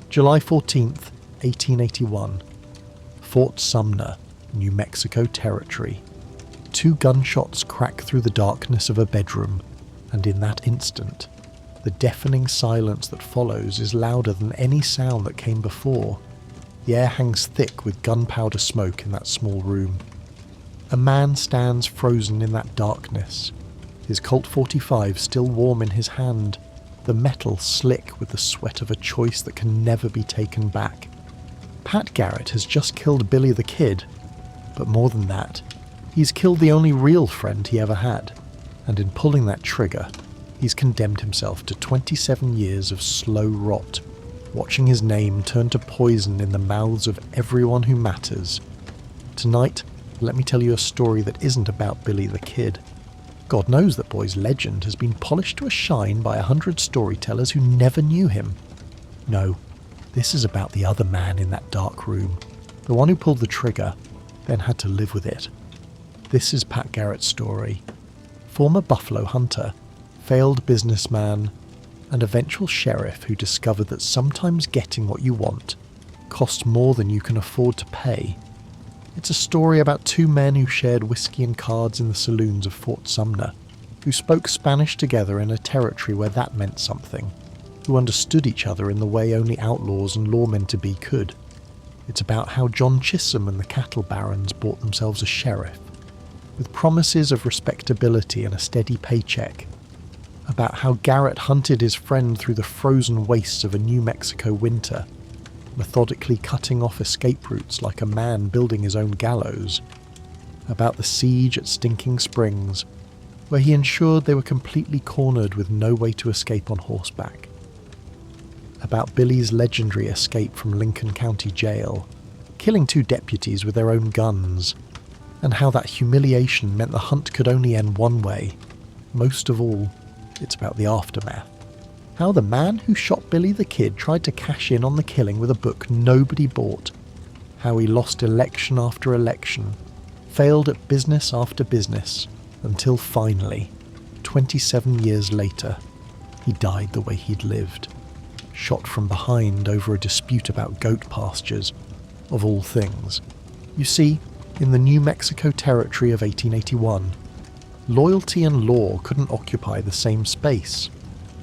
July 14th, 1881. Fort Sumner, New Mexico Territory. 2 gunshots crack through the darkness of a bedroom, and in that instant, the deafening silence that follows is louder than any sound that came before. The air hangs thick with gunpowder smoke in that small room. A man stands frozen in that darkness, his Colt 45 still warm in his hand, the metal slick with the sweat of a choice that can never be taken back. Pat Garrett has just killed Billy the Kid, but more than that, he's killed the only real friend he ever had, and in pulling that trigger, he's condemned himself to 27 years of slow rot, watching his name turn to poison in the mouths of everyone who matters. Tonight, let me tell you a story that isn't about Billy the Kid. God knows that boy's legend has been polished to a shine by 100 storytellers who never knew him. No, this is about the other man in that dark room, the one who pulled the trigger, then had to live with it. This is Pat Garrett's story. Former buffalo hunter, failed businessman, and eventual sheriff who discovered that sometimes getting what you want costs more than you can afford to pay. It's a story about 2 men who shared whiskey and cards in the saloons of Fort Sumner, who spoke Spanish together in a territory where that meant something, who understood each other in the way only outlaws and lawmen-to-be could. It's about how John Chisholm and the cattle barons bought themselves a sheriff, with promises of respectability and a steady paycheck. About how Garrett hunted his friend through the frozen wastes of a New Mexico winter, methodically cutting off escape routes like a man building his own gallows. About the siege at Stinking Springs, where he ensured they were completely cornered with no way to escape on horseback. About Billy's legendary escape from Lincoln County Jail, killing 2 deputies with their own guns, and how that humiliation meant the hunt could only end one way. Most of all, it's about the aftermath. How the man who shot Billy the Kid tried to cash in on the killing with a book nobody bought. How he lost election after election, failed at business after business, until finally, 27 years later, he died the way he'd lived. Shot from behind over a dispute about goat pastures, of all things. You see, in the New Mexico Territory of 1881, loyalty and law couldn't occupy the same space.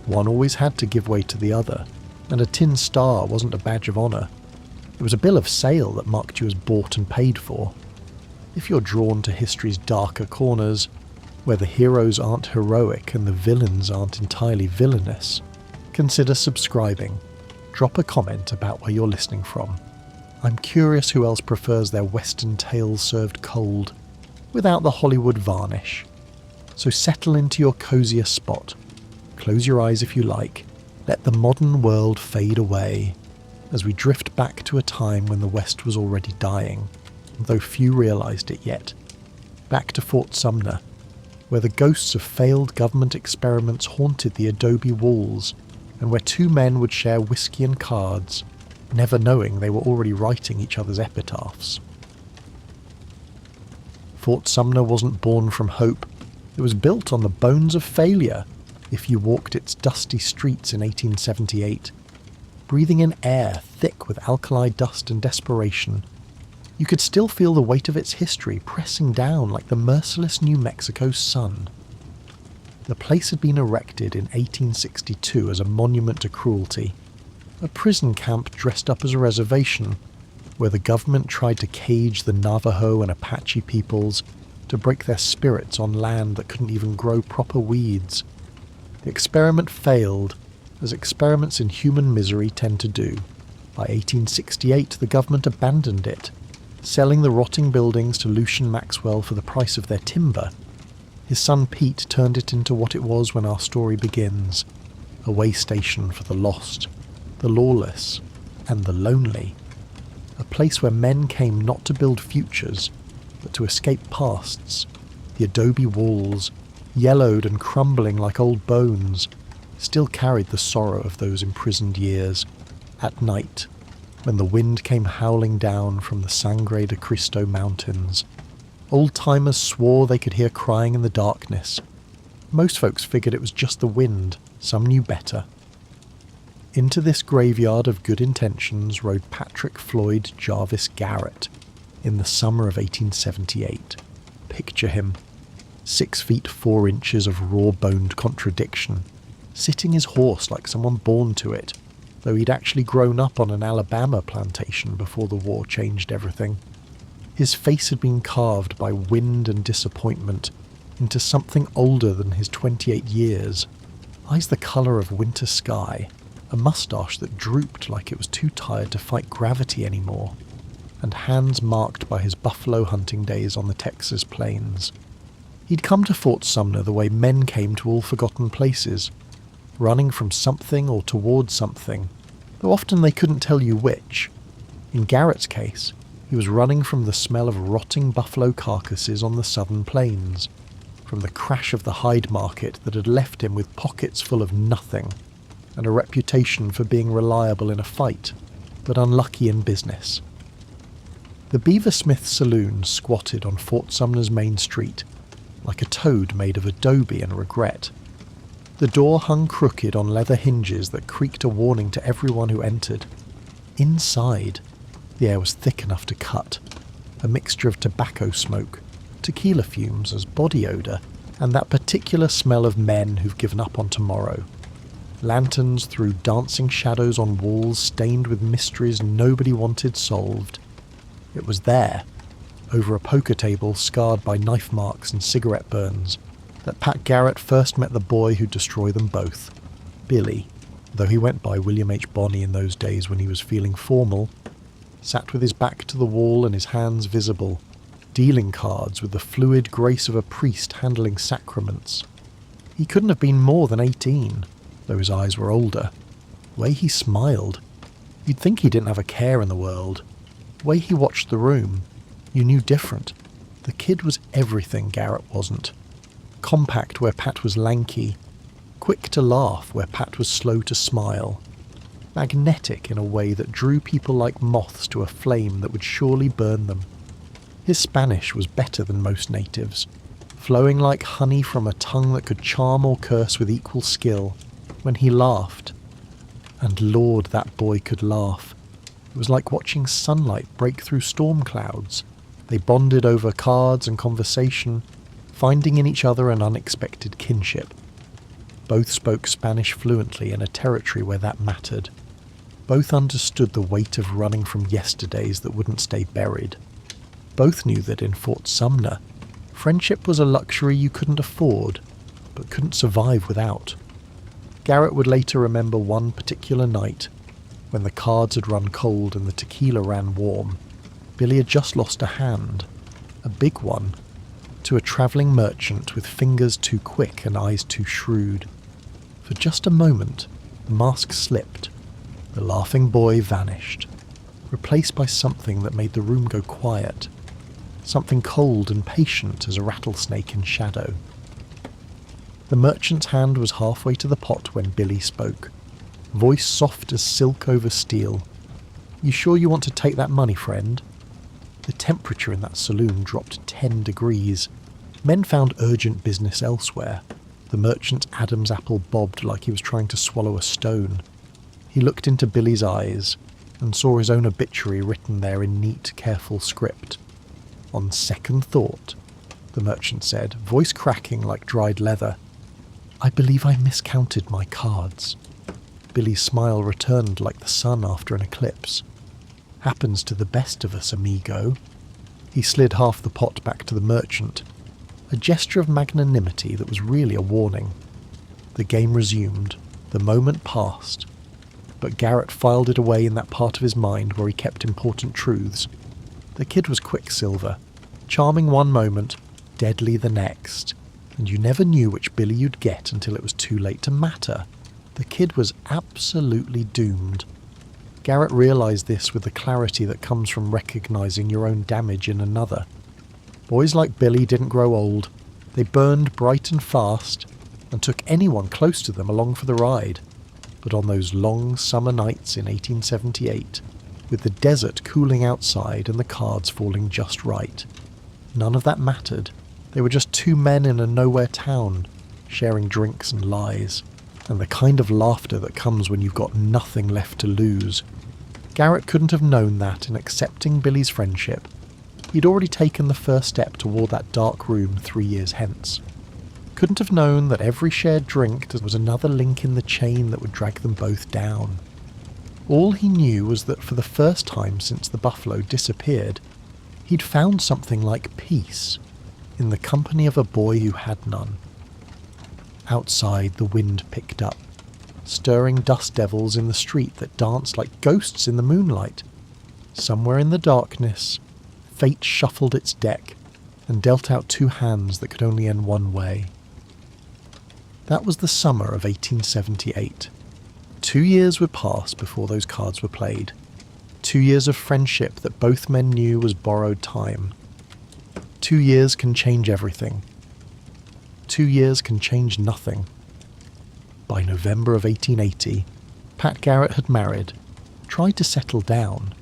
One always had to give way to the other, and a tin star wasn't a badge of honour. It was a bill of sale that marked you as bought and paid for. If you're drawn to history's darker corners, where the heroes aren't heroic and the villains aren't entirely villainous, consider subscribing. Drop a comment about where you're listening from. I'm curious who else prefers their Western tales served cold, without the Hollywood varnish. So settle into your cozier spot. Close your eyes if you like. Let the modern world fade away as we drift back to a time when the West was already dying, though few realised it yet. Back to Fort Sumner, where the ghosts of failed government experiments haunted the adobe walls, and where 2 men would share whiskey and cards, never knowing they were already writing each other's epitaphs. Fort Sumner wasn't born from hope. It was built on the bones of failure. If you walked its dusty streets in 1878, breathing in air thick with alkali dust and desperation, you could still feel the weight of its history pressing down like the merciless New Mexico sun. The place had been erected in 1862 as a monument to cruelty, a prison camp dressed up as a reservation, where the government tried to cage the Navajo and Apache peoples to break their spirits on land that couldn't even grow proper weeds. The experiment failed, as experiments in human misery tend to do. By 1868, the government abandoned it, selling the rotting buildings to Lucian Maxwell for the price of their timber. His son Pete turned it into what it was when our story begins, a way station for the lost, the lawless, and the lonely. A place where men came not to build futures, but to escape pasts. The adobe walls, yellowed and crumbling like old bones, still carried the sorrow of those imprisoned years. At night, when the wind came howling down from the Sangre de Cristo mountains, old-timers swore they could hear crying in the darkness. Most folks figured it was just the wind, some knew better. Into this graveyard of good intentions rode Patrick Floyd Jarvis Garrett in the summer of 1878. Picture him, 6 feet 4 inches of raw-boned contradiction, sitting his horse like someone born to it, though he'd actually grown up on an Alabama plantation before the war changed everything. His face had been carved by wind and disappointment into something older than his 28 years, eyes the colour of winter sky, a moustache that drooped like it was too tired to fight gravity anymore, and hands marked by his buffalo hunting days on the Texas plains. He'd come to Fort Sumner the way men came to all forgotten places, running from something or towards something, though often they couldn't tell you which. In Garrett's case, he was running from the smell of rotting buffalo carcasses on the southern plains, from the crash of the hide market that had left him with pockets full of nothing, and a reputation for being reliable in a fight, but unlucky in business. The Beaversmith Saloon squatted on Fort Sumner's main street, like a toad made of adobe and regret. The door hung crooked on leather hinges that creaked a warning to everyone who entered. Inside, the air was thick enough to cut, a mixture of tobacco smoke, tequila fumes as body odour, and that particular smell of men who've given up on tomorrow. Lanterns threw dancing shadows on walls stained with mysteries nobody wanted solved. It was there, over a poker table scarred by knife marks and cigarette burns, that Pat Garrett first met the boy who'd destroy them both, Billy, though he went by William H. Bonney in those days when he was feeling formal, sat with his back to the wall and his hands visible, dealing cards with the fluid grace of a priest handling sacraments. He couldn't have been more than 18, though his eyes were older. The way he smiled, you'd think he didn't have a care in the world. The way he watched the room, you knew different. The kid was everything Garrett wasn't. Compact where Pat was lanky, quick to laugh where Pat was slow to smile, magnetic in a way that drew people like moths to a flame that would surely burn them. His Spanish was better than most natives, flowing like honey from a tongue that could charm or curse with equal skill. When he laughed, and Lord, that boy could laugh. It was like watching sunlight break through storm clouds. They bonded over cards and conversation, finding in each other an unexpected kinship. Both spoke Spanish fluently in a territory where that mattered. Both understood the weight of running from yesterdays that wouldn't stay buried. Both knew that in Fort Sumner, friendship was a luxury you couldn't afford, but couldn't survive without. Garrett would later remember one particular night, when the cards had run cold and the tequila ran warm. Billy had just lost a hand, a big one, to a travelling merchant with fingers too quick and eyes too shrewd. For just a moment, the mask slipped. The laughing boy vanished, replaced by something that made the room go quiet, something cold and patient as a rattlesnake in shadow. The merchant's hand was halfway to the pot when Billy spoke, voice soft as silk over steel. "You sure you want to take that money, friend?" The temperature in that saloon dropped 10 degrees. Men found urgent business elsewhere. The merchant's Adam's apple bobbed like he was trying to swallow a stone. He looked into Billy's eyes and saw his own obituary written there in neat, careful script. "On second thought," the merchant said, voice cracking like dried leather, "I believe I miscounted my cards." Billy's smile returned like the sun after an eclipse. "Happens to the best of us, amigo." He slid half the pot back to the merchant, a gesture of magnanimity that was really a warning. The game resumed. The moment passed. But Garrett filed it away in that part of his mind where he kept important truths. The kid was Quicksilver, charming one moment, deadly the next, and you never knew which Billy you'd get until it was too late to matter. The kid was absolutely doomed. Garrett realised this with the clarity that comes from recognising your own damage in another. Boys like Billy didn't grow old. They burned bright and fast, and took anyone close to them along for the ride. But on those long summer nights in 1878, with the desert cooling outside and the cards falling just right, none of that mattered. They were just two men in a nowhere town, sharing drinks and lies. and the kind of laughter that comes when you've got nothing left to lose. Garrett couldn't have known that in accepting Billy's friendship. He'd already taken the first step toward that dark room 3 years hence. Couldn't have known that every shared drink was another link in the chain that would drag them both down. All he knew was that for the first time since the buffalo disappeared, he'd found something like peace in the company of a boy who had none. Outside, the wind picked up, stirring dust devils in the street that danced like ghosts in the moonlight. Somewhere in the darkness, fate shuffled its deck and dealt out two hands that could only end one way. That was the summer of 1878. 2 years would pass before those cards were played. 2 years of friendship that both men knew was borrowed time. 2 years can change everything. 2 years can change nothing. By November of 1880, Pat Garrett had married, tried to settle down,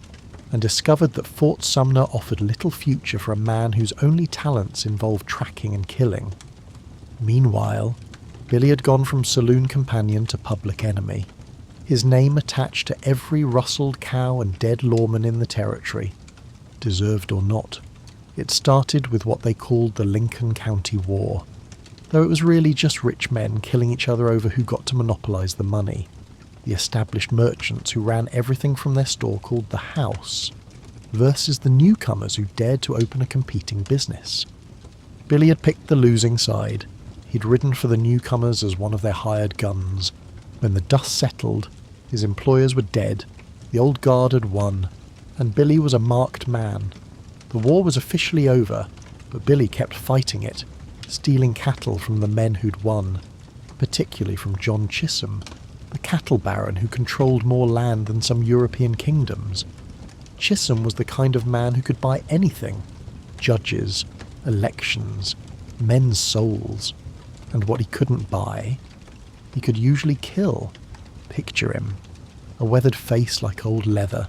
and discovered that Fort Sumner offered little future for a man whose only talents involved tracking and killing. Meanwhile, Billy had gone from saloon companion to public enemy, his name attached to every rustled cow and dead lawman in the territory, deserved or not. It started with what they called the Lincoln County War, though it was really just rich men killing each other over who got to monopolise the money, the established merchants who ran everything from their store called the House, versus the newcomers who dared to open a competing business. Billy had picked the losing side. He'd ridden for the newcomers as one of their hired guns. When the dust settled, his employers were dead, the old guard had won, and Billy was a marked man. The war was officially over, but Billy kept fighting it, stealing cattle from the men who'd won, particularly from John Chisholm, the cattle baron who controlled more land than some European kingdoms. Chisholm was the kind of man who could buy anything: judges, elections, men's souls. And what he couldn't buy, he could usually kill. Picture him, a weathered face like old leather,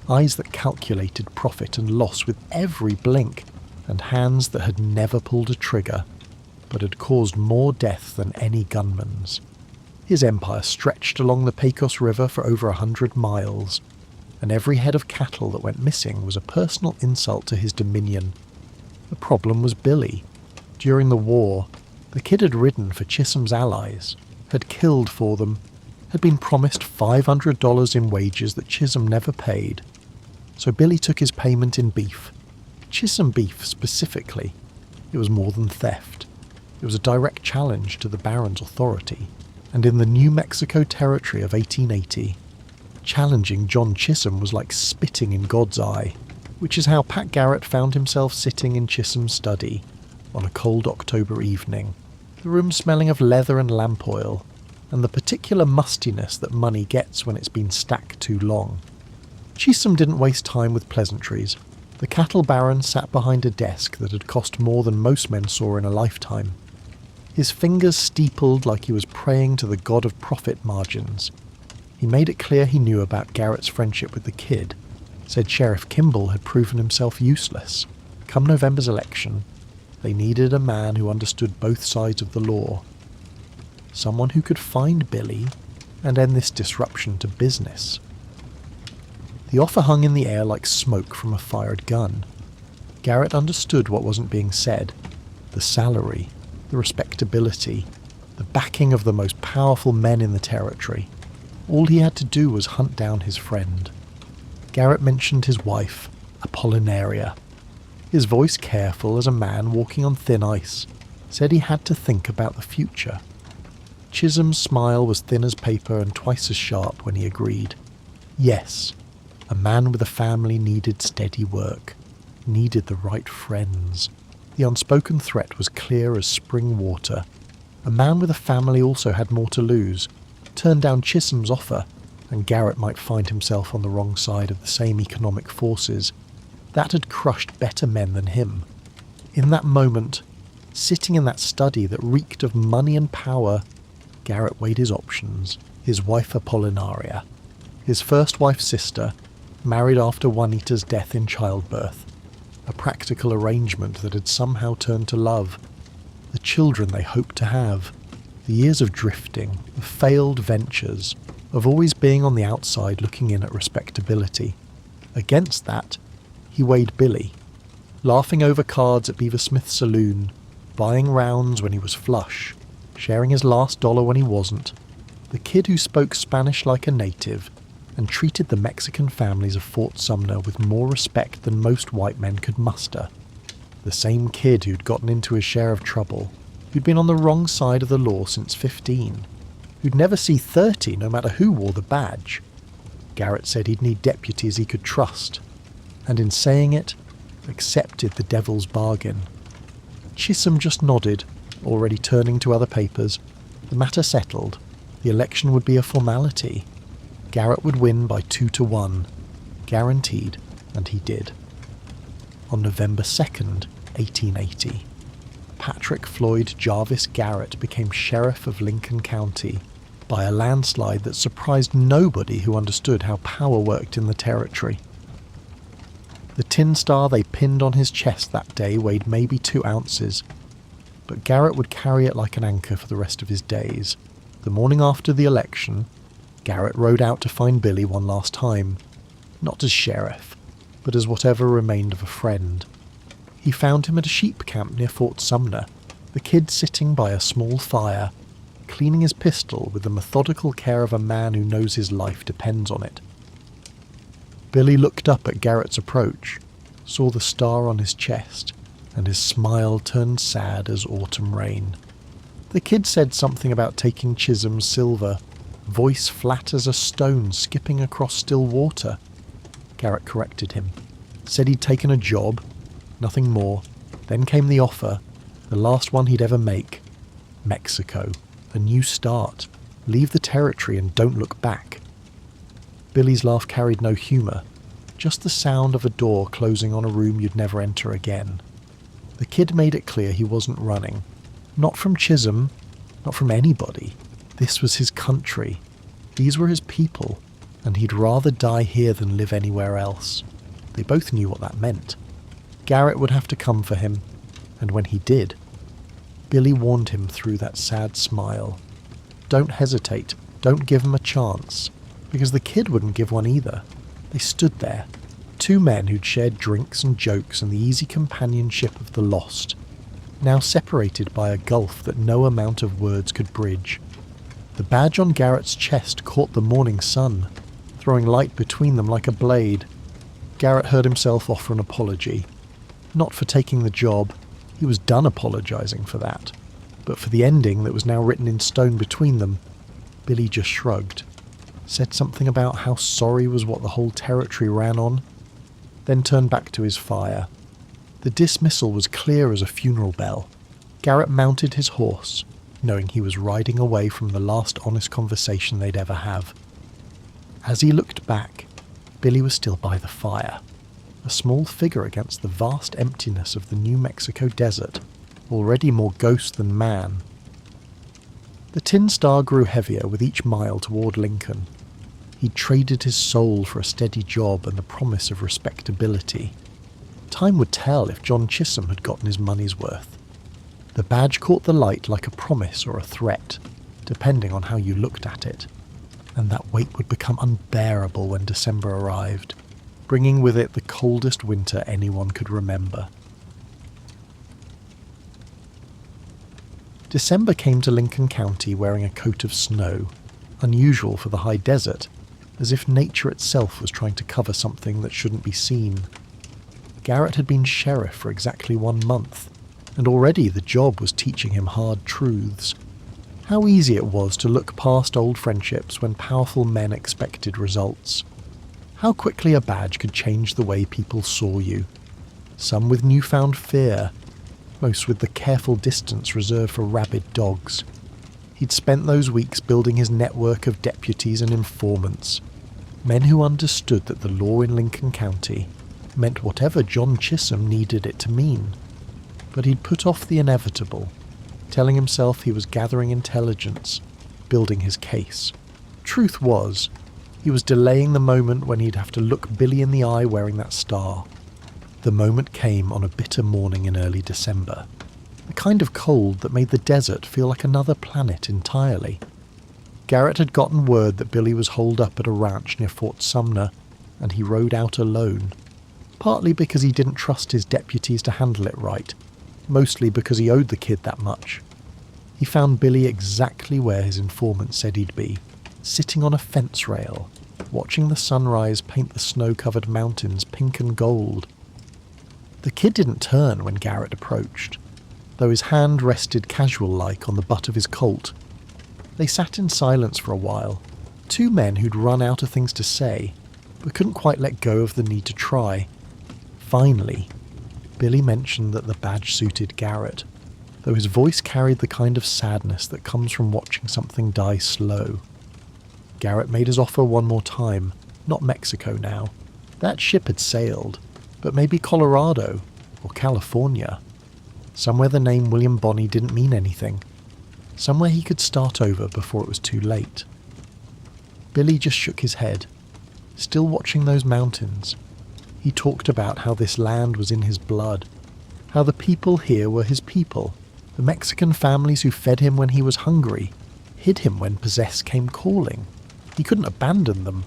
eyes that calculated profit and loss with every blink, and hands that had never pulled a trigger, but had caused more death than any gunman's. His empire stretched along the Pecos River for over 100 miles, and every head of cattle that went missing was a personal insult to his dominion. The problem was Billy. During the war, the kid had ridden for Chisholm's allies, had killed for them, had been promised $500 in wages that Chisholm never paid. So Billy took his payment in beef. Chisholm beef specifically. It was more than theft. It was a direct challenge to the Baron's authority. And in the New Mexico territory of 1880, challenging John Chisholm was like spitting in God's eye, which is how Pat Garrett found himself sitting in Chisholm's study on a cold October evening, the room smelling of leather and lamp oil, and the particular mustiness that money gets when it's been stacked too long. Chisholm didn't waste time with pleasantries. The cattle baron sat behind a desk that had cost more than most men saw in a lifetime. His fingers steepled like he was praying to the god of profit margins. He made it clear he knew about Garrett's friendship with the kid, said Sheriff Kimball had proven himself useless. Come November's election, they needed a man who understood both sides of the law. Someone who could find Billy and end this disruption to business. The offer hung in the air like smoke from a fired gun. Garrett understood what wasn't being said. The salary, the respectability, the backing of the most powerful men in the territory. All he had to do was hunt down his friend. Garrett mentioned his wife, Apollinaria. His voice careful as a man walking on thin ice, said he had to think about the future. Chisholm's smile was thin as paper and twice as sharp when he agreed. Yes, a man with a family needed steady work, needed the right friends. The unspoken threat was clear as spring water. A man with a family also had more to lose. Turn down Chisholm's offer, and Garrett might find himself on the wrong side of the same economic forces. That had crushed better men than him. In that moment, sitting in that study that reeked of money and power, Garrett weighed his options. His wife Apollinaria, his first wife's sister, married after Juanita's death in childbirth, a practical arrangement that had somehow turned to love, the children they hoped to have, The years of drifting, of failed ventures, of always being on the outside looking in at respectability. Against that, he weighed Billy, laughing over cards at Beaversmith's Saloon, buying rounds when he was flush, sharing his last dollar when he wasn't, the kid who spoke Spanish like a native and treated the Mexican families of Fort Sumner with more respect than most white men could muster. The same kid who'd gotten into his share of trouble, who'd been on the wrong side of the law since 15, who'd never see 30 no matter who wore the badge. Garrett said he'd need deputies he could trust, and in saying it, accepted the devil's bargain. Chisholm just nodded, already turning to other papers. The matter settled. The election would be a formality. Garrett would win by 2-1. Guaranteed, and he did. On November 2nd, 1880, Patrick Floyd Jarvis Garrett became sheriff of Lincoln County by a landslide that surprised nobody who understood how power worked in the territory. The tin star they pinned on his chest that day weighed maybe 2 ounces, but Garrett would carry it like an anchor for the rest of his days. The morning after the election, Garrett rode out to find Billy one last time, not as sheriff, but as whatever remained of a friend. He found him at a sheep camp near Fort Sumner, the kid sitting by a small fire, cleaning his pistol with the methodical care of a man who knows his life depends on it. Billy looked up at Garrett's approach, saw the star on his chest, and his smile turned sad as autumn rain. The kid said something about taking Chisholm's silver, voice flat as a stone skipping across still water. Garrett corrected him, said he'd taken a job, nothing more. Then came the offer, the last one he'd ever make. Mexico, a new start, leave the territory and don't look back. Billy's laugh carried no humour, just the sound of a door closing on a room you'd never enter again. The kid made it clear he wasn't running. Not from Chisholm, not from anybody. This was his country. These were his people, and he'd rather die here than live anywhere else. They both knew what that meant. Garrett would have to come for him, and when he did, Billy warned him through that sad smile. Don't hesitate, don't give him a chance, because the kid wouldn't give one either. They stood there, 2 men who'd shared drinks and jokes and the easy companionship of the lost, now separated by a gulf that no amount of words could bridge. The badge on Garrett's chest caught the morning sun, throwing light between them like a blade. Garrett heard himself offer an apology. Not for taking the job, he was done apologising for that, but for the ending that was now written in stone between them. Billy just shrugged, said something about how sorry was what the whole territory ran on, then turned back to his fire. The dismissal was clear as a funeral bell. Garrett mounted his horse, knowing he was riding away from the last honest conversation they'd ever have. As he looked back, Billy was still by the fire, a small figure against the vast emptiness of the New Mexico desert, already more ghost than man. The tin star grew heavier with each mile toward Lincoln. He'd traded his soul for a steady job and the promise of respectability. Time would tell if John Chisholm had gotten his money's worth. The badge caught the light like a promise or a threat, depending on how you looked at it. And that weight would become unbearable when December arrived, bringing with it the coldest winter anyone could remember. December came to Lincoln County wearing a coat of snow, unusual for the high desert, as if nature itself was trying to cover something that shouldn't be seen. Garrett had been sheriff for exactly 1 month, and already the job was teaching him hard truths. How easy it was to look past old friendships when powerful men expected results. How quickly a badge could change the way people saw you. Some with newfound fear, most with the careful distance reserved for rabid dogs. He'd spent those weeks building his network of deputies and informants, men who understood that the law in Lincoln County meant whatever John Chisholm needed it to mean. But he'd put off the inevitable, telling himself he was gathering intelligence, building his case. Truth was, he was delaying the moment when he'd have to look Billy in the eye wearing that star. The moment came on a bitter morning in early December. The kind of cold that made the desert feel like another planet entirely. Garrett had gotten word that Billy was holed up at a ranch near Fort Sumner, and he rode out alone, partly because he didn't trust his deputies to handle it right, mostly because he owed the kid that much. He found Billy exactly where his informant said he'd be, sitting on a fence rail, watching the sunrise paint the snow-covered mountains pink and gold. The kid didn't turn when Garrett approached, though his hand rested casual-like on the butt of his Colt. They sat in silence for a while, two men who'd run out of things to say, but couldn't quite let go of the need to try. Finally, Billy mentioned that the badge suited Garrett, though his voice carried the kind of sadness that comes from watching something die slow. Garrett made his offer one more time, not Mexico now. That ship had sailed, but maybe Colorado or California. Somewhere the name William Bonney didn't mean anything. Somewhere he could start over before it was too late. Billy just shook his head, still watching those mountains. He talked about how this land was in his blood, how the people here were his people, the Mexican families who fed him when he was hungry, hid him when possess came calling. He couldn't abandon them,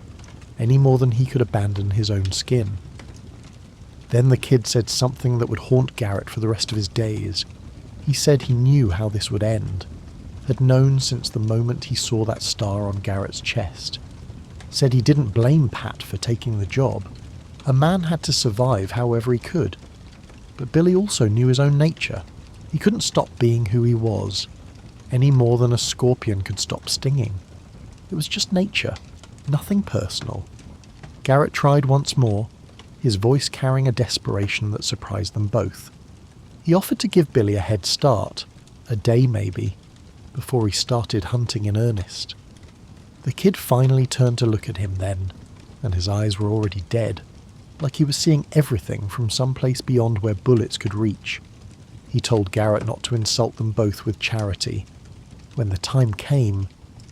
any more than he could abandon his own skin. Then the kid said something that would haunt Garrett for the rest of his days. He said he knew how this would end, had known since the moment he saw that star on Garrett's chest. Said he didn't blame Pat for taking the job. A man had to survive however he could. But Billy also knew his own nature. He couldn't stop being who he was, any more than a scorpion could stop stinging. It was just nature, nothing personal. Garrett tried once more, his voice carrying a desperation that surprised them both. He offered to give Billy a head start, a day maybe, before he started hunting in earnest. The kid finally turned to look at him then, and his eyes were already dead, like he was seeing everything from someplace beyond where bullets could reach. He told Garrett not to insult them both with charity. When the time came,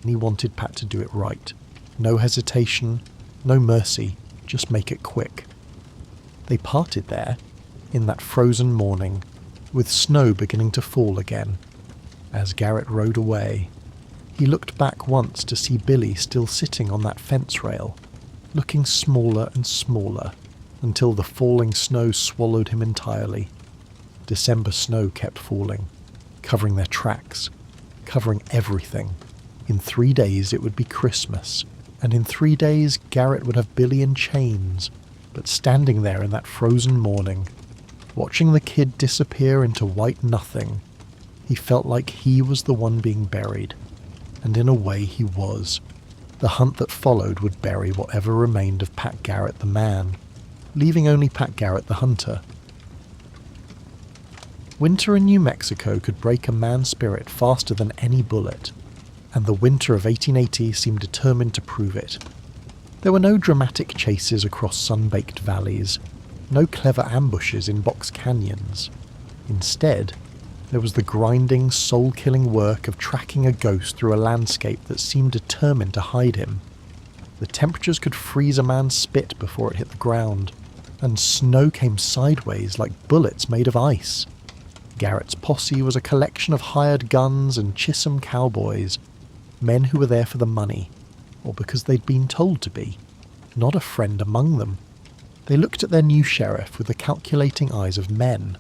he wanted Pat to do it right. No hesitation, no mercy, just make it quick. They parted there, in that frozen morning, with snow beginning to fall again. As Garrett rode away, he looked back once to see Billy still sitting on that fence rail, looking smaller and smaller, until the falling snow swallowed him entirely. December snow kept falling, covering their tracks, covering everything. In 3 days it would be Christmas, and in 3 days Garrett would have Billy in chains, but standing there in that frozen morning, watching the kid disappear into white nothing, he felt like he was the one being buried, and in a way he was. The hunt that followed would bury whatever remained of Pat Garrett the man, leaving only Pat Garrett the hunter. Winter in New Mexico could break a man's spirit faster than any bullet, and the winter of 1880 seemed determined to prove it. There were no dramatic chases across sun-baked valleys, no clever ambushes in box canyons. Instead, there was the grinding, soul-killing work of tracking a ghost through a landscape that seemed determined to hide him. The temperatures could freeze a man's spit before it hit the ground, and snow came sideways like bullets made of ice. Garrett's posse was a collection of hired guns and Chisholm cowboys, men who were there for the money, or because they'd been told to be, not a friend among them. They looked at their new sheriff with the calculating eyes of men,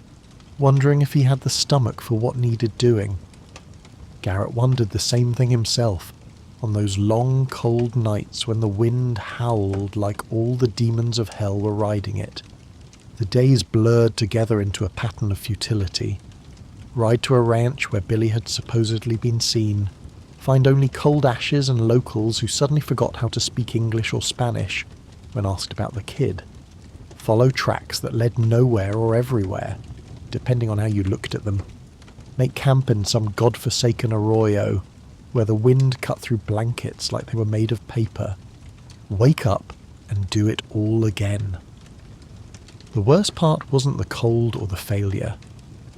wondering if he had the stomach for what needed doing. Garrett wondered the same thing himself, on those long cold nights when the wind howled like all the demons of hell were riding it. The days blurred together into a pattern of futility. Ride to a ranch where Billy had supposedly been seen, find only cold ashes and locals who suddenly forgot how to speak English or Spanish when asked about the kid. Follow tracks that led nowhere or everywhere, depending on how you looked at them. Make camp in some godforsaken arroyo, where the wind cut through blankets like they were made of paper. Wake up and do it all again. The worst part wasn't the cold or the failure.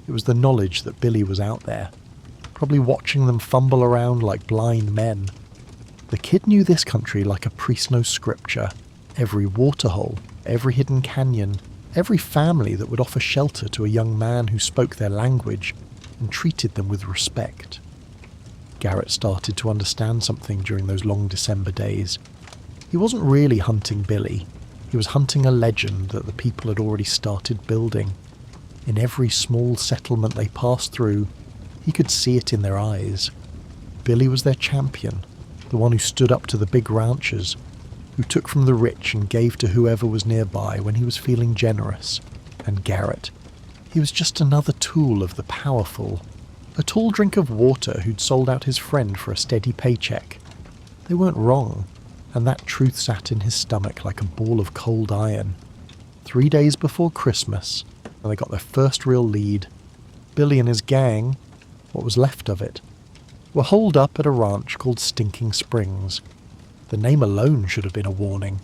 It was the knowledge that Billy was out there, probably watching them fumble around like blind men. The kid knew this country like a priest knows scripture. Every waterhole, every hidden canyon, every family that would offer shelter to a young man who spoke their language. and treated them with respect. Garrett started to understand something during those long December days. He wasn't really hunting Billy. He was hunting a legend that the people had already started building. In every small settlement they passed through, he could see it in their eyes. Billy was their champion, the one who stood up to the big ranchers, who took from the rich and gave to whoever was nearby when he was feeling generous. And Garrett, he was just another tool of the powerful, a tall drink of water who'd sold out his friend for a steady paycheck. They weren't wrong, and that truth sat in his stomach like a ball of cold iron. 3 days before Christmas, and they got their first real lead, Billy and his gang, what was left of it, were holed up at a ranch called Stinking Springs. The name alone should have been a warning.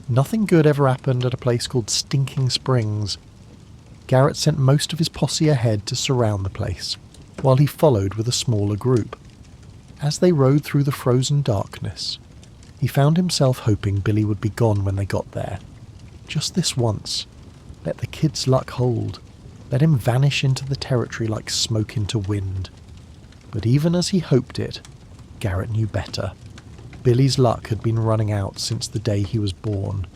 Nothing good ever happened at a place called Stinking Springs. Garrett sent most of his posse ahead to surround the place, while he followed with a smaller group. As they rode through the frozen darkness, he found himself hoping Billy would be gone when they got there. Just this once. Let the kid's luck hold. Let him vanish into the territory like smoke into wind. But even as he hoped it, Garrett knew better. Billy's luck had been running out since the day he was born.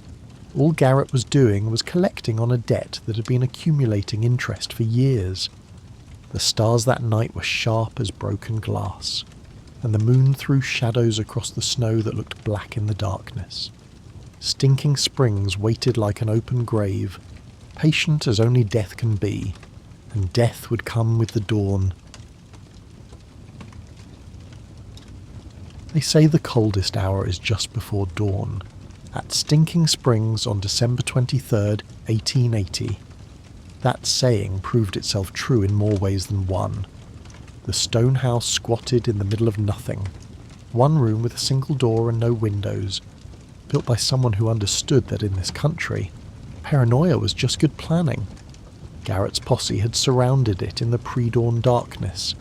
All Garrett was doing was collecting on a debt that had been accumulating interest for years. The stars that night were sharp as broken glass, and the moon threw shadows across the snow that looked black in the darkness. Stinking Springs waited like an open grave, patient as only death can be, and death would come with the dawn. They say the coldest hour is just before dawn. At Stinking Springs on December 23rd, 1880. That saying proved itself true in more ways than one. The stone house squatted in the middle of nothing. One room with a single door and no windows. Built by someone who understood that in this country, paranoia was just good planning. Garrett's posse had surrounded it in the pre-dawn darkness,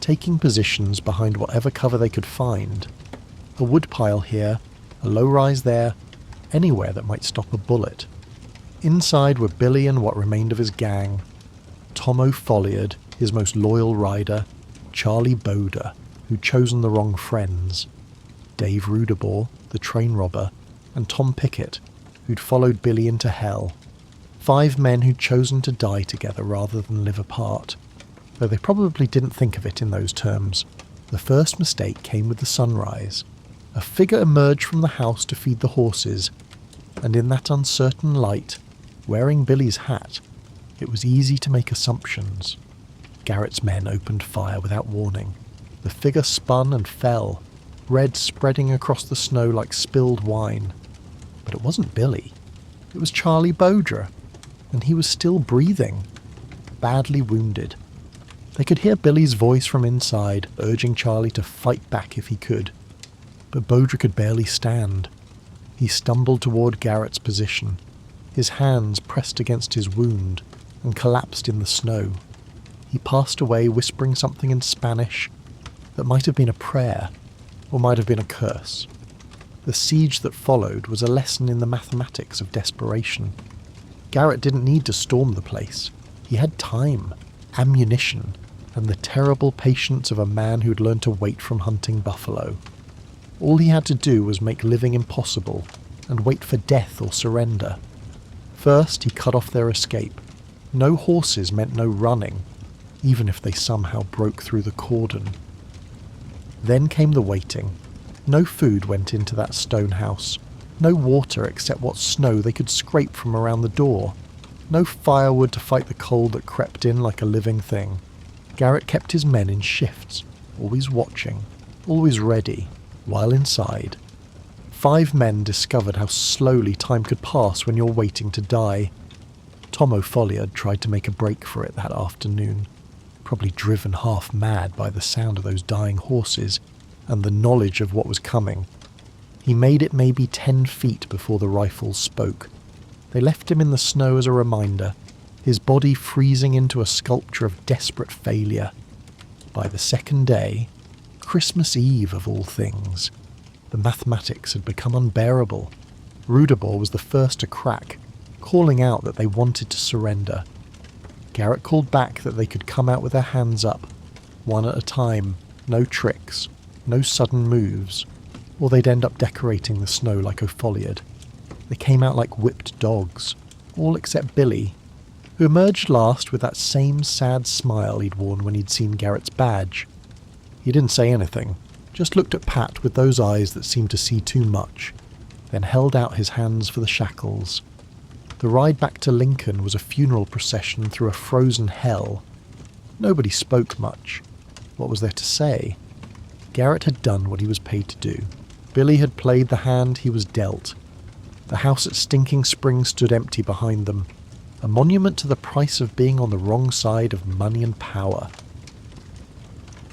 taking positions behind whatever cover they could find. A woodpile here, a low-rise there, anywhere that might stop a bullet. Inside were Billy and what remained of his gang. Tomo Folliard, his most loyal rider, Charlie Boder, who'd chosen the wrong friends, Dave Rudabore, the train robber, and Tom Pickett, who'd followed Billy into hell. 5 men who'd chosen to die together rather than live apart, though they probably didn't think of it in those terms. The first mistake came with the sunrise. A figure emerged from the house to feed the horses, and in that uncertain light, wearing Billy's hat, it was easy to make assumptions. Garrett's men opened fire without warning. The figure spun and fell, red spreading across the snow like spilled wine. But it wasn't Billy. It was Charlie Boder, and he was still breathing, badly wounded. They could hear Billy's voice from inside, urging Charlie to fight back if he could. But Boder could barely stand. He stumbled toward Garrett's position, his hands pressed against his wound, and collapsed in the snow. He passed away whispering something in Spanish that might have been a prayer, or might have been a curse. The siege that followed was a lesson in the mathematics of desperation. Garrett didn't need to storm the place. He had time, ammunition, and the terrible patience of a man who'd learned to wait from hunting buffalo. All he had to do was make living impossible and wait for death or surrender. First, he cut off their escape. No horses meant no running, even if they somehow broke through the cordon. Then came the waiting. No food went into that stone house. No water except what snow they could scrape from around the door. No firewood to fight the cold that crept in like a living thing. Garrett kept his men in shifts, always watching, always ready, while inside. 5 men discovered how slowly time could pass when you're waiting to die. Tomo Folliard tried to make a break for it that afternoon, probably driven half mad by the sound of those dying horses and the knowledge of what was coming. He made it maybe 10 feet before the rifles spoke. They left him in the snow as a reminder, his body freezing into a sculpture of desperate failure. By the second day, Christmas Eve of all things, the mathematics had become unbearable. Rudabore was the first to crack, calling out that they wanted to surrender. Garrett called back that they could come out with their hands up, one at a time, no tricks, no sudden moves, or they'd end up decorating the snow like Opholiad. They came out like whipped dogs, all except Billy, who emerged last with that same sad smile he'd worn when he'd seen Garrett's badge. He didn't say anything, just looked at Pat with those eyes that seemed to see too much, then held out his hands for the shackles. The ride back to Lincoln was a funeral procession through a frozen hell. Nobody spoke much. What was there to say? Garrett had done what he was paid to do. Billy had played the hand he was dealt. The house at Stinking Spring stood empty behind them, a monument to the price of being on the wrong side of money and power.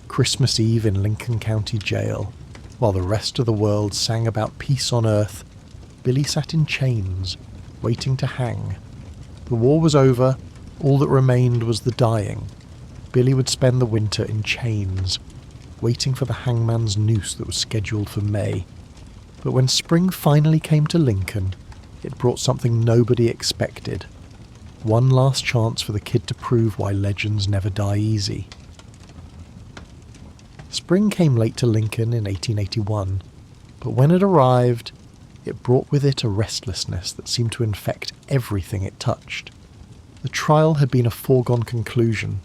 Christmas Eve in Lincoln County Jail, while the rest of the world sang about peace on earth, Billy sat in chains, waiting to hang. The war was over, all that remained was the dying. Billy would spend the winter in chains, waiting for the hangman's noose that was scheduled for May. But when spring finally came to Lincoln, it brought something nobody expected. One last chance for the kid to prove why legends never die easy. Spring came late to Lincoln in 1881, but when it arrived, it brought with it a restlessness that seemed to infect everything it touched. The trial had been a foregone conclusion.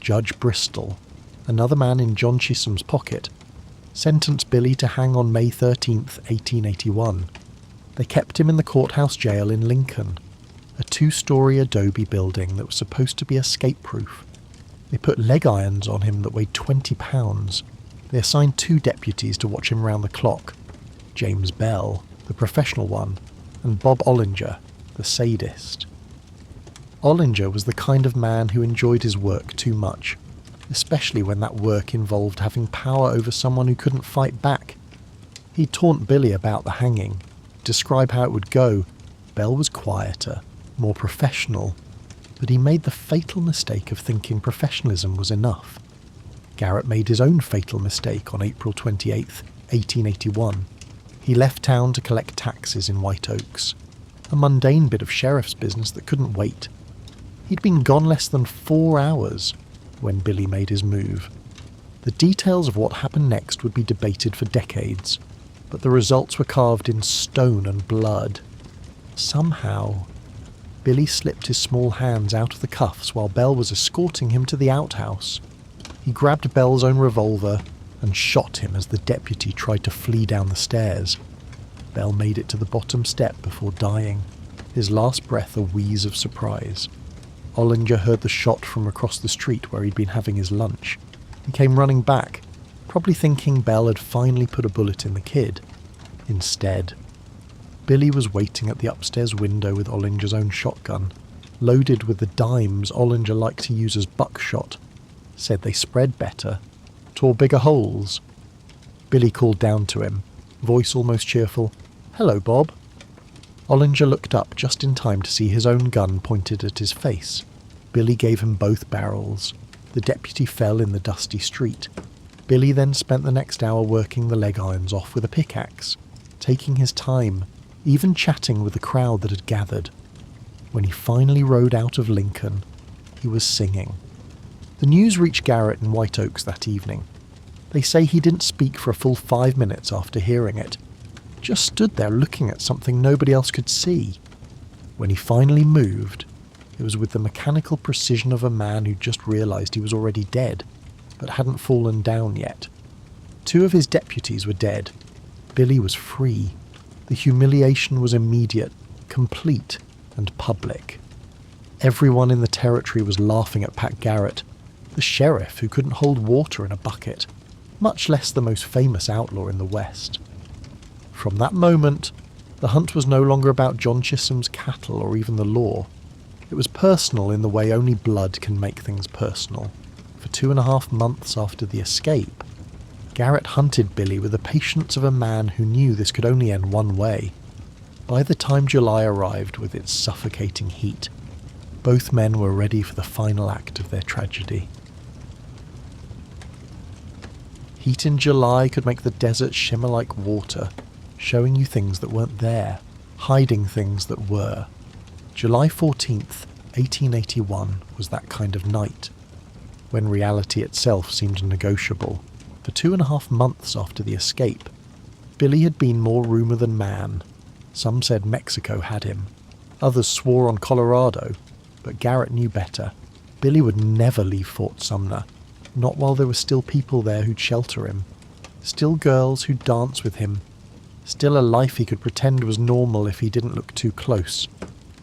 Judge Bristol, another man in John Chisholm's pocket, sentenced Billy to hang on May 13th, 1881. They kept him in the courthouse jail in Lincoln, a 2-story adobe building that was supposed to be escape-proof. They put leg irons on him that weighed 20 pounds. They assigned 2 deputies to watch him round the clock, James Bell, the professional one, and Bob Ollinger, the sadist. Ollinger was the kind of man who enjoyed his work too much, especially when that work involved having power over someone who couldn't fight back. He'd taunt Billy about the hanging, describe how it would go. Bell was quieter, more professional, but he made the fatal mistake of thinking professionalism was enough. Garrett made his own fatal mistake on April 28th, 1881. He left town to collect taxes in White Oaks, a mundane bit of sheriff's business that couldn't wait. He'd been gone less than 4 hours when Billy made his move. The details of what happened next would be debated for decades, but the results were carved in stone and blood. Somehow, Billy slipped his small hands out of the cuffs while Bell was escorting him to the outhouse. He grabbed Bell's own revolver and shot him as the deputy tried to flee down the stairs. Bell made it to the bottom step before dying, his last breath a wheeze of surprise. Ollinger heard the shot from across the street where he'd been having his lunch. He came running back, probably thinking Bell had finally put a bullet in the kid. Instead, Billy was waiting at the upstairs window with Ollinger's own shotgun, loaded with the dimes Ollinger liked to use as buckshot. Said they spread better, tore bigger holes. Billy called down to him, voice almost cheerful. "Hello, Bob." Ollinger looked up just in time to see his own gun pointed at his face. Billy gave him both barrels. The deputy fell in the dusty street. Billy then spent the next hour working the leg irons off with a pickaxe, taking his time, even chatting with the crowd that had gathered. When he finally rode out of Lincoln, he was singing. The news reached Garrett in White Oaks that evening. They say he didn't speak for a full 5 minutes after hearing it, just stood there looking at something nobody else could see. When he finally moved, it was with the mechanical precision of a man who just realised he was already dead, but hadn't fallen down yet. 2 of his deputies were dead. Billy was free. The humiliation was immediate, complete, and public. Everyone in the territory was laughing at Pat Garrett, the sheriff who couldn't hold water in a bucket, much less the most famous outlaw in the West. From that moment, the hunt was no longer about John Chisholm's cattle or even the law. It was personal in the way only blood can make things personal. For 2.5 months after the escape, Garrett hunted Billy with the patience of a man who knew this could only end one way. By the time July arrived with its suffocating heat, both men were ready for the final act of their tragedy. Heat in July could make the desert shimmer like water, showing you things that weren't there, hiding things that were. July 14th, 1881 was that kind of night. when reality itself seemed negotiable. For 2.5 months after the escape, Billy had been more rumour than man. Some said Mexico had him. Others swore on Colorado, but Garrett knew better. Billy would never leave Fort Sumner, not while there were still people there who'd shelter him. Still girls who'd dance with him. Still a life he could pretend was normal if he didn't look too close.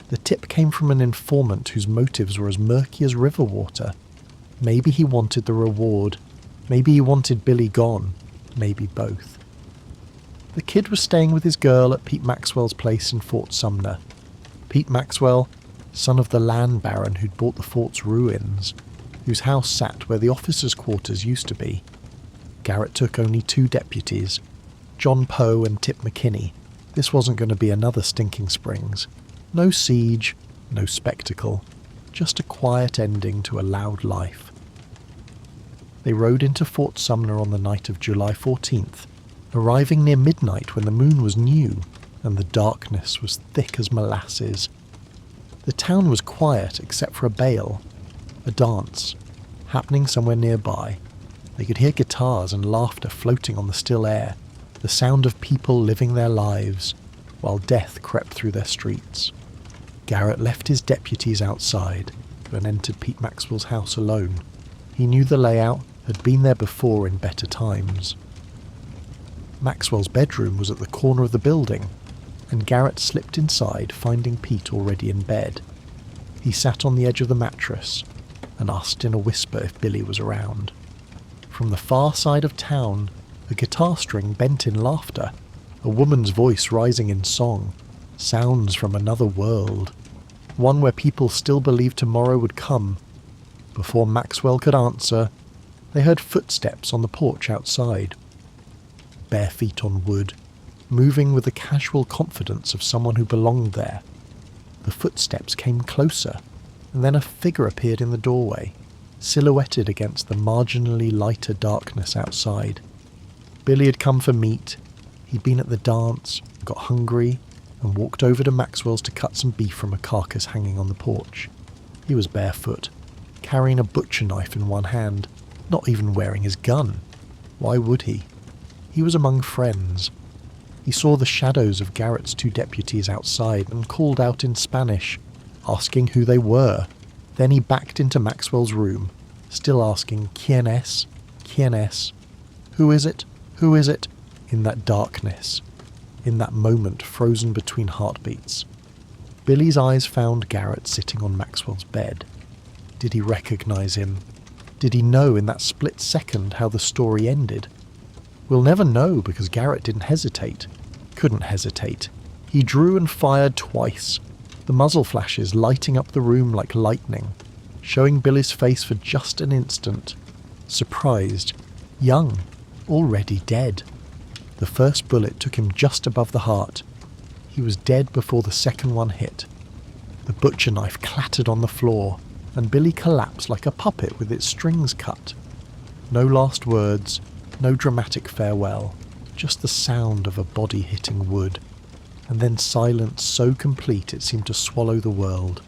The tip came from an informant whose motives were as murky as river water. Maybe he wanted the reward. Maybe he wanted Billy gone. Maybe both. The kid was staying with his girl at Pete Maxwell's place in Fort Sumner. Pete Maxwell, son of the land baron who'd bought the fort's ruins, whose house sat where the officers' quarters used to be. Garrett took only 2 deputies, John Poe and Tip McKinney. This wasn't going to be another Stinking Springs. No siege, no spectacle, just a quiet ending to a loud life. They rode into Fort Sumner on the night of July 14th, arriving near midnight when the moon was new and the darkness was thick as molasses. The town was quiet except for a bale, a dance, happening somewhere nearby. They could hear guitars and laughter floating on the still air, the sound of people living their lives, while death crept through their streets. Garrett left his deputies outside and entered Pete Maxwell's house alone. He knew the layout, had been there before in better times. Maxwell's bedroom was at the corner of the building, and Garrett slipped inside, finding Pete already in bed. He sat on the edge of the mattress and asked in a whisper if Billy was around. From the far side of town, a guitar string bent in laughter, a woman's voice rising in song, sounds from another world, one where people still believed tomorrow would come. Before Maxwell could answer, they heard footsteps on the porch outside. Bare feet on wood, moving with the casual confidence of someone who belonged there. The footsteps came closer, and then a figure appeared in the doorway, silhouetted against the marginally lighter darkness outside. Billy had come for meat. He'd been at the dance, got hungry, and walked over to Maxwell's to cut some beef from a carcass hanging on the porch. He was barefoot, carrying a butcher knife in one hand, not even wearing his gun. Why would he? He was among friends. He saw the shadows of Garrett's 2 deputies outside and called out in Spanish, asking who they were. Then he backed into Maxwell's room, still asking, "Quién es? ¿Quién es? Who is it? Who is it?" in that darkness, in that moment frozen between heartbeats. Billy's eyes found Garrett sitting on Maxwell's bed. Did he recognize him? Did he know in that split second how the story ended? We'll never know because Garrett didn't hesitate. Couldn't hesitate. He drew and fired twice, the muzzle flashes lighting up the room like lightning, showing Billy's face for just an instant. Surprised, young, already dead. The first bullet took him just above the heart. He was dead before the second one hit. The butcher knife clattered on the floor, and Billy collapsed like a puppet with its strings cut. No last words, no dramatic farewell, just the sound of a body hitting wood, and then silence so complete it seemed to swallow the world.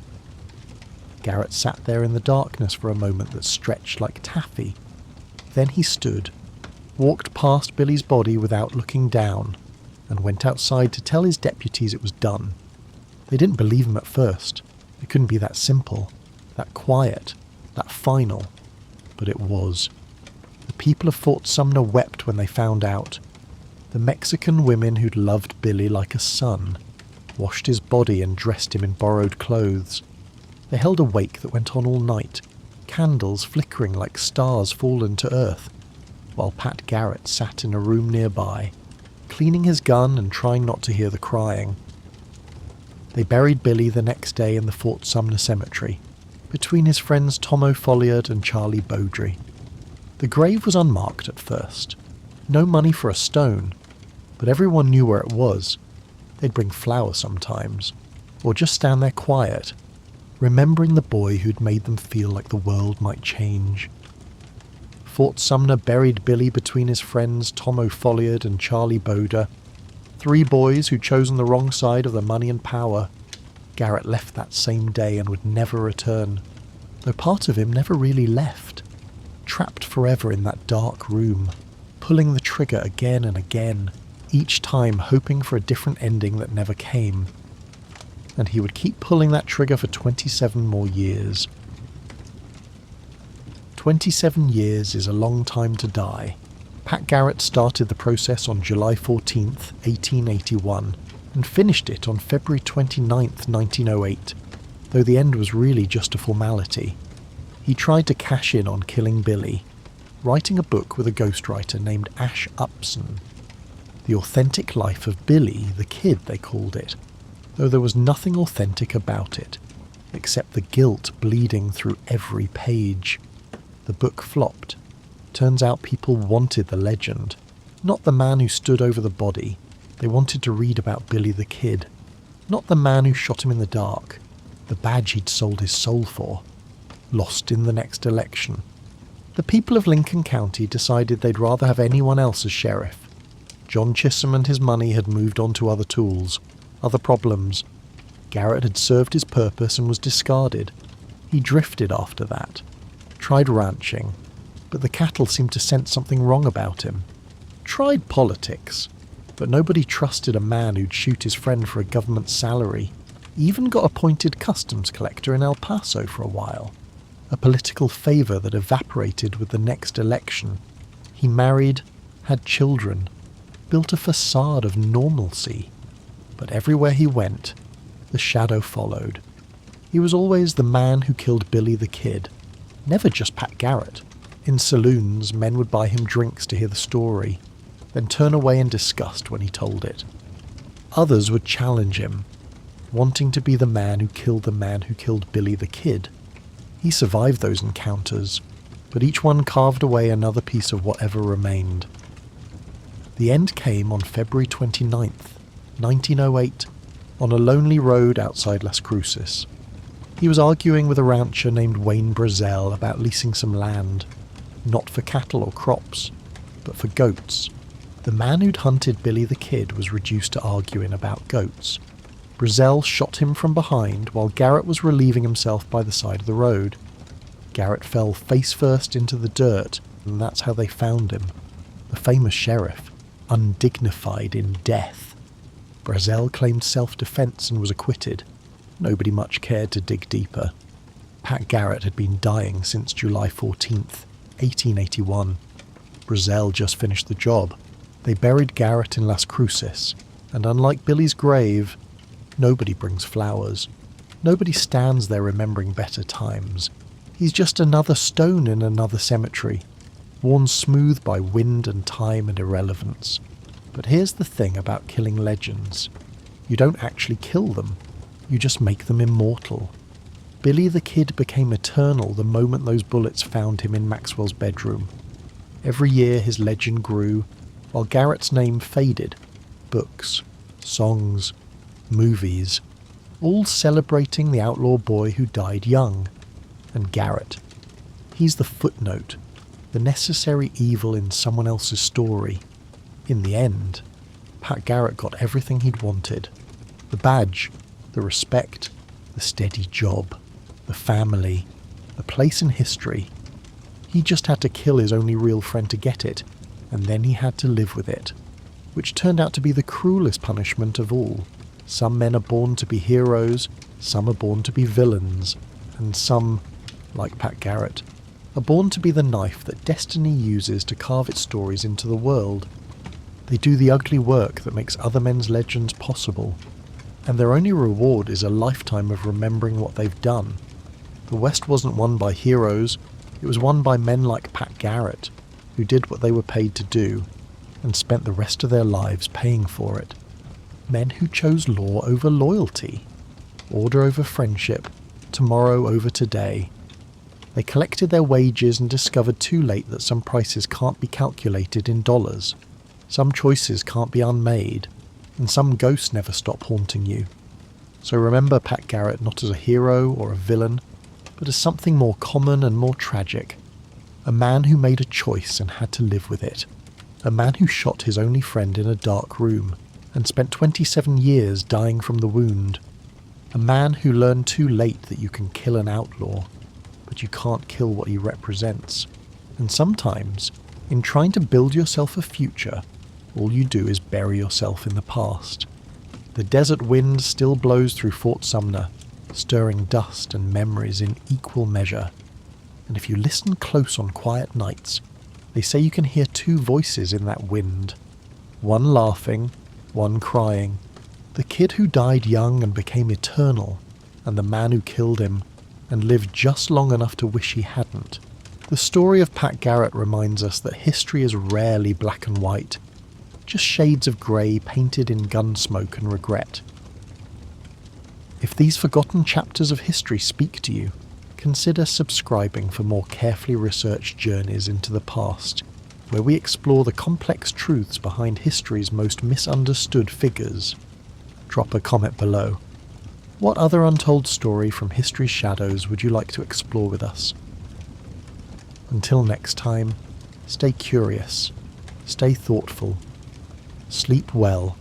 Garrett sat there in the darkness for a moment that stretched like taffy. Then he stood, walked past Billy's body without looking down, and went outside to tell his deputies it was done. They didn't believe him at first. It couldn't be that simple, that quiet, that final. But it was. The people of Fort Sumner wept when they found out. The Mexican women who'd loved Billy like a son washed his body and dressed him in borrowed clothes. They held a wake that went on all night, candles flickering like stars fallen to earth, while Pat Garrett sat in a room nearby, cleaning his gun and trying not to hear the crying. They buried Billy the next day in the Fort Sumner cemetery, between his friends Tomo Folliard and Charlie Beaudry. The grave was unmarked at first. No money for a stone, but everyone knew where it was. They'd bring flowers sometimes, or just stand there quiet, remembering the boy who'd made them feel like the world might change. Fort Sumner buried Billy between his friends Tomo Folliard and Charlie Beaudry, 3 boys who'd chosen the wrong side of the money and power. Garrett left that same day and would never return, though part of him never really left. trapped forever in that dark room, pulling the trigger again and again, each time hoping for a different ending that never came. And he would keep pulling that trigger for 27 more years. 27 years is a long time to die. Pat Garrett started the process on July 14th, 1881, and finished it on February 29th, 1908, though the end was really just a formality. He tried to cash in on killing Billy, writing a book with a ghostwriter named Ash Upson. The Authentic Life of Billy the Kid, they called it, though there was nothing authentic about it, except the guilt bleeding through every page. The book flopped. Turns out people wanted the legend, not the man who stood over the body. They wanted to read about Billy the Kid, not the man who shot him in the dark, the badge he'd sold his soul for, lost in the next election. The people of Lincoln County decided they'd rather have anyone else as sheriff. John Chisholm and his money had moved on to other tools, other problems. Garrett had served his purpose and was discarded. He drifted after that, tried ranching, but the cattle seemed to sense something wrong about him. Tried politics, but nobody trusted a man who'd shoot his friend for a government salary. Even got appointed customs collector in El Paso for a while, a political favour that evaporated with the next election. He married, had children, built a facade of normalcy, but everywhere he went, the shadow followed. He was always the man who killed Billy the Kid, never just Pat Garrett. In saloons, men would buy him drinks to hear the story, then turn away in disgust when he told it. Others would challenge him, wanting to be the man who killed Billy the Kid. He survived those encounters, but each one carved away another piece of whatever remained. The end came on February 29th, 1908, on a lonely road outside Las Cruces. He was arguing with a rancher named Wayne Brazel about leasing some land, not for cattle or crops, but for goats. The man who'd hunted Billy the Kid was reduced to arguing about goats. Brazel shot him from behind while Garrett was relieving himself by the side of the road. Garrett fell face first into the dirt, and that's how they found him. The famous sheriff, undignified in death. Brazel claimed self-defense and was acquitted. Nobody much cared to dig deeper. Pat Garrett had been dying since July 14th, 1881. Brazel just finished the job. They buried Garrett in Las Cruces, and unlike Billy's grave, nobody brings flowers. Nobody stands there remembering better times. He's just another stone in another cemetery, worn smooth by wind and time and irrelevance. But here's the thing about killing legends. You don't actually kill them. You just make them immortal. Billy the Kid became eternal the moment those bullets found him in Maxwell's bedroom. Every year his legend grew, while Garrett's name faded. Books, songs, movies, all celebrating the outlaw boy who died young. And Garrett, he's the footnote, the necessary evil in someone else's story. In the end, Pat Garrett got everything he'd wanted. The badge, the respect, the steady job, the family, the place in history. He just had to kill his only real friend to get it, and then he had to live with it, which turned out to be the cruelest punishment of all. Some men are born to be heroes, some are born to be villains, and some, like Pat Garrett, are born to be the knife that destiny uses to carve its stories into the world. They do the ugly work that makes other men's legends possible, and their only reward is a lifetime of remembering what they've done. The West wasn't won by heroes, it was won by men like Pat Garrett, who did what they were paid to do, and spent the rest of their lives paying for it. Men who chose law over loyalty, order over friendship, tomorrow over today. They collected their wages and discovered too late that some prices can't be calculated in dollars. Some choices can't be unmade, and some ghosts never stop haunting you. So remember Pat Garrett not as a hero or a villain, but as something more common and more tragic. A man who made a choice and had to live with it. A man who shot his only friend in a dark room and spent 27 years dying from the wound. A man who learned too late that you can kill an outlaw, but you can't kill what he represents. And sometimes, in trying to build yourself a future, all you do is bury yourself in the past. The desert wind still blows through Fort Sumner, stirring dust and memories in equal measure. And if you listen close on quiet nights, they say you can hear two voices in that wind. One laughing, one crying. The kid who died young and became eternal, and the man who killed him and lived just long enough to wish he hadn't. The story of Pat Garrett reminds us that history is rarely black and white, just shades of grey painted in gunsmoke and regret. If these forgotten chapters of history speak to you, consider subscribing for more carefully researched journeys into the past, where we explore the complex truths behind history's most misunderstood figures. Drop a comment below. What other untold story from history's shadows would you like to explore with us? Until next time, stay curious, stay thoughtful, sleep well,